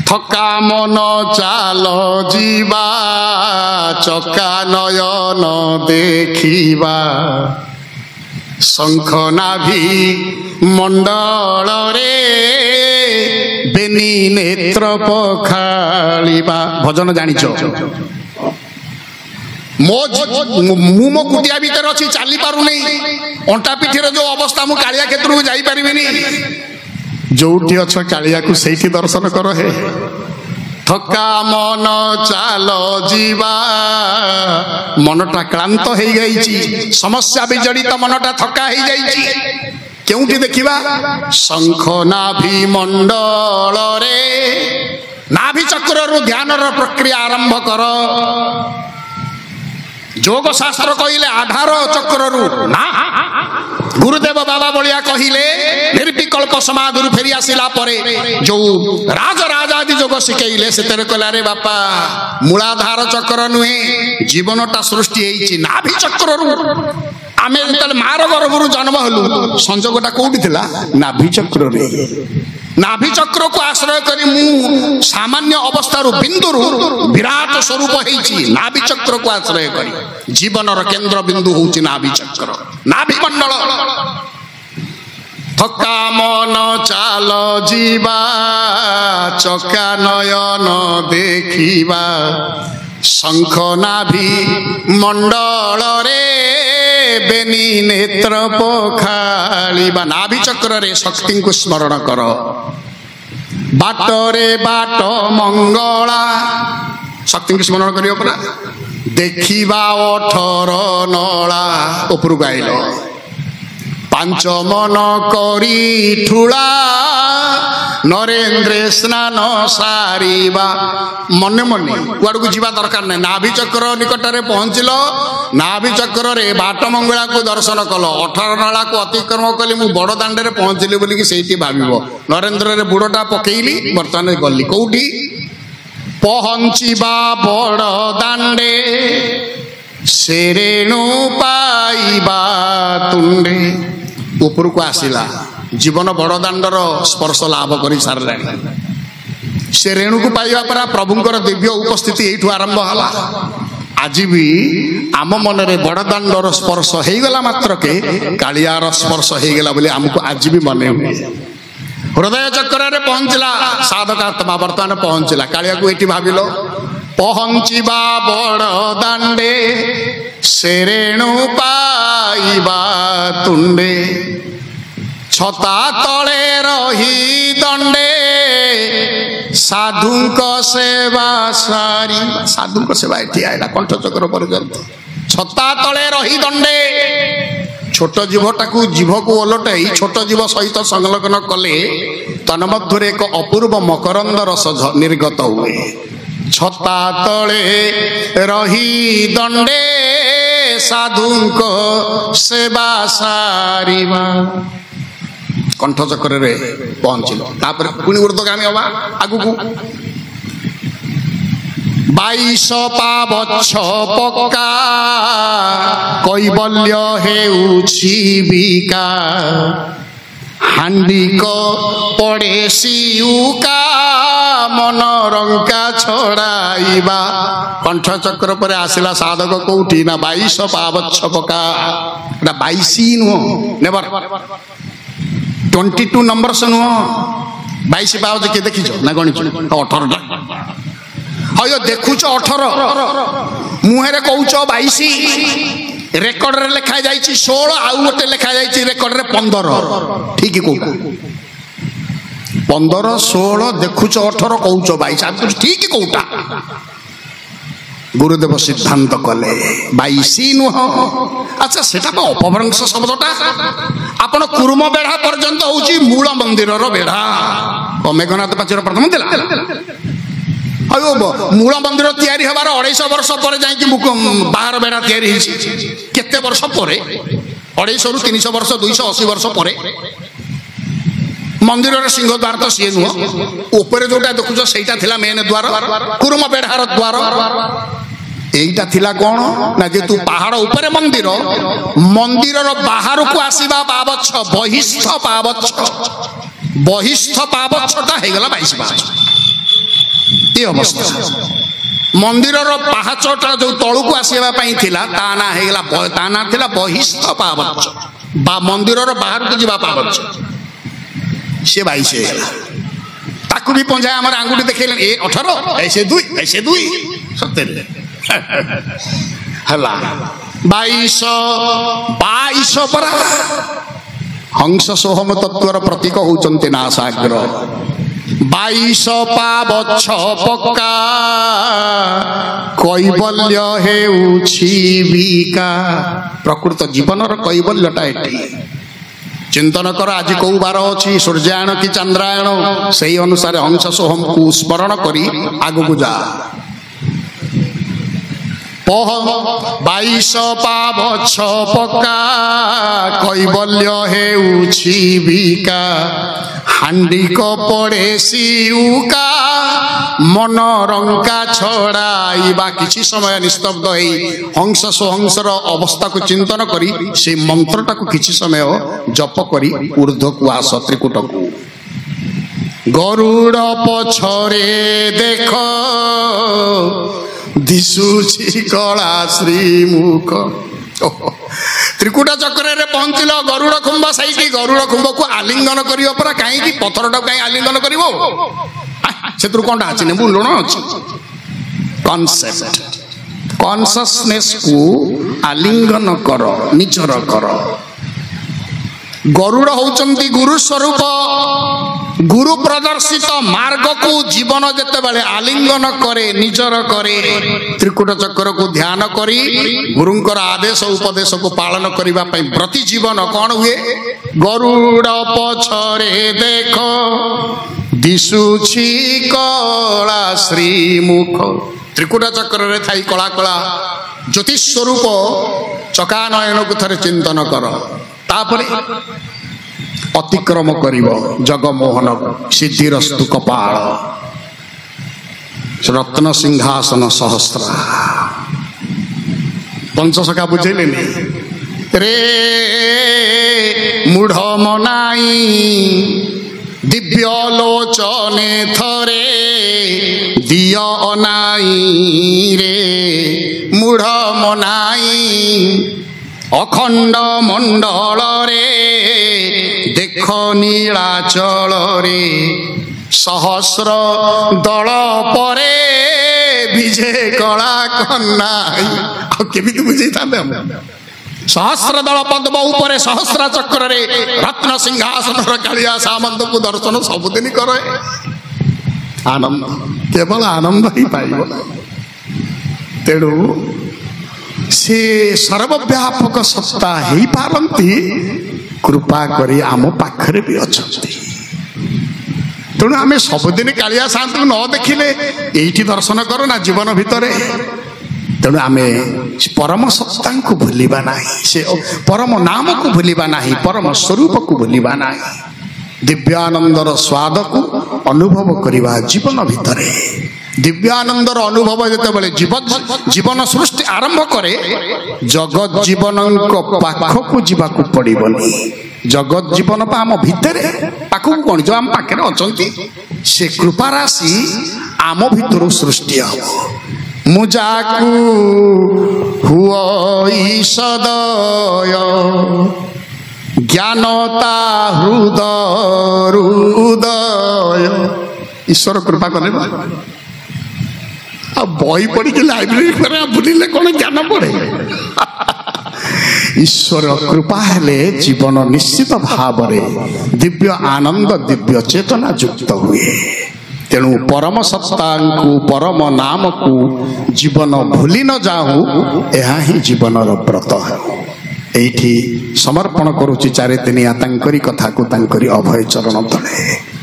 ଥକା ମନ ଚାଲ ଯିବା ଚକା ନୟନ ଦେଖିବା ଶଙ୍ଖ ନାଭି ମଣ୍ଡଳରେ ବେନି ନେତ୍ର ପଖାଳିବା। ଭଜନ ଜାଣିଛ? ମୁଁ ମୋ କୁଟିଆ ଭିତରେ ଅଛି, ଚାଲି ପାରୁନି, ଅଣ୍ଟା ପିଠିର ଯୋଉ ଅବସ୍ଥା, ମୁଁ କାଳିଆ କ୍ଷେତ୍ରକୁ ଯାଇପାରିବିନି। ଯୋଉଠି ଅଛ କାଳିଆକୁ ସେଇଠି ଦର୍ଶନ କର ହେ। ଥକା ମନ ଚାଲ ଯିବା, ମନଟା କ୍ଳାନ୍ତ ହେଇଯାଇଛି, ସମସ୍ୟା ବିଜଡ଼ିତ ମନଟା ଥକା ହେଇଯାଇଛି। କେଉଁଠି ଦେଖିବା? ଶଙ୍ଖ ନାଭି ମଣ୍ଡଳରେ, ନାଭି ଚକ୍ରରୁ ଧ୍ୟାନର ପ୍ରକ୍ରିୟା ଆରମ୍ଭ କର। ଯୋଗ ଶାସ୍ତ୍ର କହିଲେ ଆଧାର ଚକ୍ରରୁ ନା, ଗୁରୁଦେବ ବାବା ବଳିଆ କହିଲେ ନିର୍ବିକଳ୍ପ ସମାଧିରୁ ଫେରି ଆସିଲା ପରେ ଯୋଉ ରାଜରାଜାଦି ଯୋଗ ଶିଖେଇଲେ ସେଥିରେ କହିଲେ ଆରେ ବାପା ମୂଳାଧାର ଚକ୍ର ନୁହେଁ, ଜୀବନଟା ସୃଷ୍ଟି ହେଇଛି ନାଭି ଚକ୍ରରୁ। ଆମେ ଯେତେବେଳେ ମାର ଗର୍ଭରୁ ଜନ୍ମ ହେଲୁ ସଂଯୋଗଟା କୋଉଠି ଥିଲା? ନାଭି ଚକ୍ରରେ। ନାଭି ଚକ୍ରକୁ ଆଶ୍ରୟ କରି ମୁଁ ସାମାନ୍ୟ ଅବସ୍ଥାରୁ ବିନ୍ଦୁରୁ ବିରାଟ ସ୍ୱରୂପ ହେଇଛି ନାଭି ଚକ୍ରକୁ ଆଶ୍ରୟ କରି। ଜୀବନର କେନ୍ଦ୍ର ବିନ୍ଦୁ ହଉଛି ନାଭି ଚକ୍ର, ନାଭି ମଣ୍ଡଳ। ଥକା ମନ ଚାଲ ଯିବା ଚକା ନୟନ ଦେଖିବା ଶଙ୍ଖ ନାଭି ମଣ୍ଡଳରେ ବେନି ନେତ୍ର ପଖାଳିବା। ନାଭି ଚକ୍ରରେ ଶକ୍ତିଙ୍କୁ ସ୍ମରଣ କର। ବାଟରେ ବାଟ ମଙ୍ଗଳା, ଶକ୍ତିଙ୍କୁ ସ୍ମରଣ କରିବ ପରା। ଦେଖିବା 18 ନଳା, ଉପରକୁ ଆଇଲ। ପାଞ୍ଚ ମନ କରି ଠୁଳା ନରେନ୍ଦ୍ରେ ସ୍ନାନ ସାରିବା। ମନେ ମନେ କୁଆଡକୁ ଯିବା ଦରକାର ନାହିଁ। ନାଭି ଚକ୍ର ନିକଟରେ ପହଞ୍ଚିଲ, ନାଭି ଚକ୍ରରେ ବାଟ ମଙ୍ଗଳାକୁ ଦର୍ଶନ କଲ, 18 ନଳାକୁ ଅତିକ୍ରମ କଲି, ମୁଁ ବଡ ଦାଣ୍ଡରେ ପହଞ୍ଚିଲି ବୋଲିକି ସେଇଠି ଭାବିବ। ନରେନ୍ଦ୍ରରେ ବୁଡଟା ପକେଇଲି, ବର୍ତ୍ତମାନ ଗଲି କୋଉଠି? ପହଞ୍ଚିବା ବଡ ଦାଣ୍ଡେ ସେରେଣୁ ପାଇବା ତୁଣ୍ଡେ। ଉପରକୁ ଆସିଲା, ଜୀବନ ବଡ ଦାଣ୍ଡର ସ୍ପର୍ଶ ଲାଭ କରି ସାରିଲାଣି। ସେ ରେଣୁକୁ ପାଇବା ପରେ ପ୍ରଭୁଙ୍କର ଦିବ୍ୟ ଉପସ୍ଥିତି ଏଇଠୁ ଆରମ୍ଭ ହେଲା। ଆଜି ବି ଆମ ମନରେ ବଡ ଦାଣ୍ଡର ସ୍ପର୍ଶ ହେଇଗଲା ମାତ୍ରକେ କାଳିଆର ସ୍ପର୍ଶ ହେଇଗଲା ବୋଲି ଆମକୁ ଆଜି ବି ମନେ ହୁଏ। ହୃଦୟ ଚକ୍ରରେ ପହଞ୍ଚିଲା ସାଧକାତ୍ମା, ବର୍ତ୍ତମାନ ପହଞ୍ଚିଲା କାଳିଆକୁ। ଏଇଠି ଭାବିଲ, ପହଞ୍ଚିବା ବଡ ଦାଣ୍ଡେ ସେରେଣୁ ପାଇବା ତୁଣ୍ଡେ ଛତା ତଳେ ରହି ଦଣ୍ଡେ ସାଧୁଙ୍କ ସେବା ସାରି। ସାଧୁଙ୍କ ସେବା ଏଠି ଆଇଲା କଣ୍ଠଚକ୍ର ପର୍ଯ୍ୟନ୍ତ। ଛତା ତଳେ ରହି ଦଣ୍ଡେ, ଛୋଟ ଜୀବଟାକୁ ଜିଭକୁ ଓଲଟାଇ ଛୋଟ ଜୀବ ସହିତ ସଂଲଗ୍ନ କଲେ ତନ୍ମଧ୍ୟରେ ଏକ ଅପୂର୍ବ ମକରନ୍ଦ ରସ ନିର୍ଗତ ହୁଏ। ଛତା ତଳେ ରହି ଦଣ୍ଡେ ସାଧୁଙ୍କ ସେବା ସାରିବା। କଣ୍ଠଚକ୍ରରେ ପହଞ୍ଚିଲ, ତାପରେ ପୁଣି ଉର୍ଦ୍ଧ୍ୱଗାମୀ ହବା ଆଗକୁ। 22 ପାବଚ୍ଛ ପକ୍କା କୈବଲ୍ୟ ହେଉଛି ବିକା ହାଣ୍ଡିକ ପଡ଼େସି ଉକା ମନରଙ୍କା ଛଡ଼ାଇବା। କଣ୍ଠଚକ୍ର ପରେ ଆସିଲା ସାଧକ କୋଉଠି? ନା 22 ପାବଚ୍ଛ ପକା। ଏଟା 22 ନୁହଁ, ନେବର 22 ନମ୍ବରସ ନୁହଁ। 22 ପାବଚ୍ଛ କିଏ ଦେଖିଛ ନା ଗଣିଛ? 18ଟା। ହଉ ଦେଖୁଛ 18, ମୁହେଁରେ କହୁଛ 22, ରେକର୍ଡରେ ଲେଖା ଯାଇଛି 16, ଆଉ ଗୋଟେ ଲେଖା ଯାଇଛି ରେକର୍ଡରେ 15। ଠିକ କୋଉଟା? 15, 16 ଦେଖୁଛ 18, କହୁଛ 22, ଠିକ କୋଉଟା? ଗୁରୁଦେବ ସିଦ୍ଧାନ୍ତ କଲେ 22 ନୁହଁ। ଆଚ୍ଛା, ସେଟା ତ ଅପଭ୍ରଂଶ ଶବ୍ଦଟା। ଆପଣ କୁରୁମ ବେଢା ପର୍ଯ୍ୟନ୍ତ ହଉଛି ମୂଳ ମନ୍ଦିରର ବେଢା। ମେଘନାଥ ପାଚେରୀ ପ୍ରଥମ ଥିଲା। ମୂଳ ମନ୍ଦିର ତିଆରି ହେବାର 250 ବର୍ଷ ପରେ ଯାଇକି ବାହାର ବେଢା ତିଆରି ହେଇଛି। କେତେ ବର୍ଷ ପରେ? 250ରୁ 300 ବର୍ଷ, 280 ବର୍ଷ ପରେ। ମନ୍ଦିରର ସିଂହ ଦ୍ୱାର ତ ସିଏ ନୁହଁ, ଉପରେ ଯୋଉଟା ଦେଖୁଛ ସେଇଟା ଥିଲା ମେନ୍ ଦ୍ୱାର, କୁରୁମ ବେଢାର ଦ୍ୱାର। এইটা ଥିଲା କ'ଣ ନା ଯେହେତୁ ପାହାଡ଼ ଉପରେ ମନ୍ଦିର, ମନ୍ଦିରର ବାହାରକୁ ଆସିବା ପାବଚ୍ଛ ବହିଷ୍ଠ ପାବଚ୍ଛ, ବହିଷ୍ଠ ପାବଚ୍ଛଟା ହେଇଗଲା 22 ପାହାଚ। ये अवस्था मंदिर पाहाचटा जो तलू आसवा थिला ता ना थिला बहिस्थ पावच बा मंदिर बाहर को जीवा पावच सी 22 ताकू भी पंजा आम आंगुठी देखे ए 18 ऐसे दुई सत्य है 22 परा हंस सोहम तत्वर प्रतीक होचंते नासाग्र 22 पावछ पक्का कैबल्य हेउछि विका प्रकृत जीवनर कैबल्यटा एटी चिंतन कर आज कौ बार अच्छी सूर्यायन कि चंद्रायण से अनुसार हंस सोहम को स्मरण करी आगु जा 22 पावछ पक्का कैबल्य हेउछि विका हांडी को पड़े सिउका मन रंका छड़ाइबा किछि समय निस्तब्ध होई हंस सोहंसर अवस्था को चिंतन करी से मंत्रटा को किछि समय जप करी ऊर्ध्व को आस त्रिकुट को गरुड़ पछरे देख दिशुछि कला श्रीमुख त्रिकुटा चक्र रे पहुंचल गरुड़ खुंब सही गरुड़ खुंब को आलिंगन करियो परा काई की पत्थरटा काई आलिंगन करिवो सेतु कोनटा अछि नेबु लुण अछि कॉन्सेप्ट कॉन्शसनेस को आलिंगन कर निचर कर गरुड़ होचंती गुरु स्वरूप गुरु प्रदर्शित मार्ग को जीवन जेते बेले आलिंगन करे निजर करे त्रिकुट चक्र को ध्यान करी गुरुंकर आदेश उपदेश को पालन करिबा पई प्रति जीवन कौन हुए गरुड़ पछरे देख दिशुछि कला श्रीमुख त्रिकुट चक्र रे थाई कला कला ज्योतिष स्वरूप चकानयन को थरे चिंतन कर तापरे अतिक्रम करिव जगमोहन सिद्धिरस्तु कपाल रत्न सिंहासन सहस्र पंचसखा बुझेले रे मूढ़ मनाई दिव्य लोचने थरे दिय अनाई रे मूढ़ मनाई अखंड मंडल रे देख नीलाचल रे सहस्र दल परे विजे कला कन्ना केमिति बुझे सहस्र दल पद्म उपरे सहस्र चक्र रे रत्न सिंहासन कालिया सामंत को दर्शन सबुदिन करे आनंद केवल आनंद ही पाइब तेणु से सर्वव्यापक सत्ता ही पारंती कृपा करी आम पाखरे भी अच्छी तेणु आम सबुदिन कालिया शांत न देखिले एठी दर्शन कर ना जीवन भितर तेणु आम परम सत्ता को भूलिबा नहीं से परम नाम को भूलिबा नहीं परम स्वरूप को भूलिबा नहीं दिव्यानंदर स्वाद को अनुभव करिबा जीवन भितर दिव्यानंदर अनुभव जेते बेले जीवन सृष्टि आरंभ करे जगत जीवन पाख को जीवा को पड़िबनी जगत जीवन पा आम भितर पाख को कोन जो आम पाखरे अछंती से कृपा राशि आम भितर सृष्टि हो मुजाकू हुई सदय ज्ञानता हृदय ईश्वर कृपा करे बही पढ़ी लाइब्रेरी बुलिले कौन ज्ञान पड़े ईश्वर कृपा हेले जीवन निश्चित भाव दिव्य आनंद दिव्य चेतना युक्त हुए तेणु परम सत्ता को परम नाम को जीवन भूली न जाऊ यह ही जीवन व्रत है एठी समर्पण करुची चारे दिनिया तांकरी कथा को तांकरी अभय चरण तले।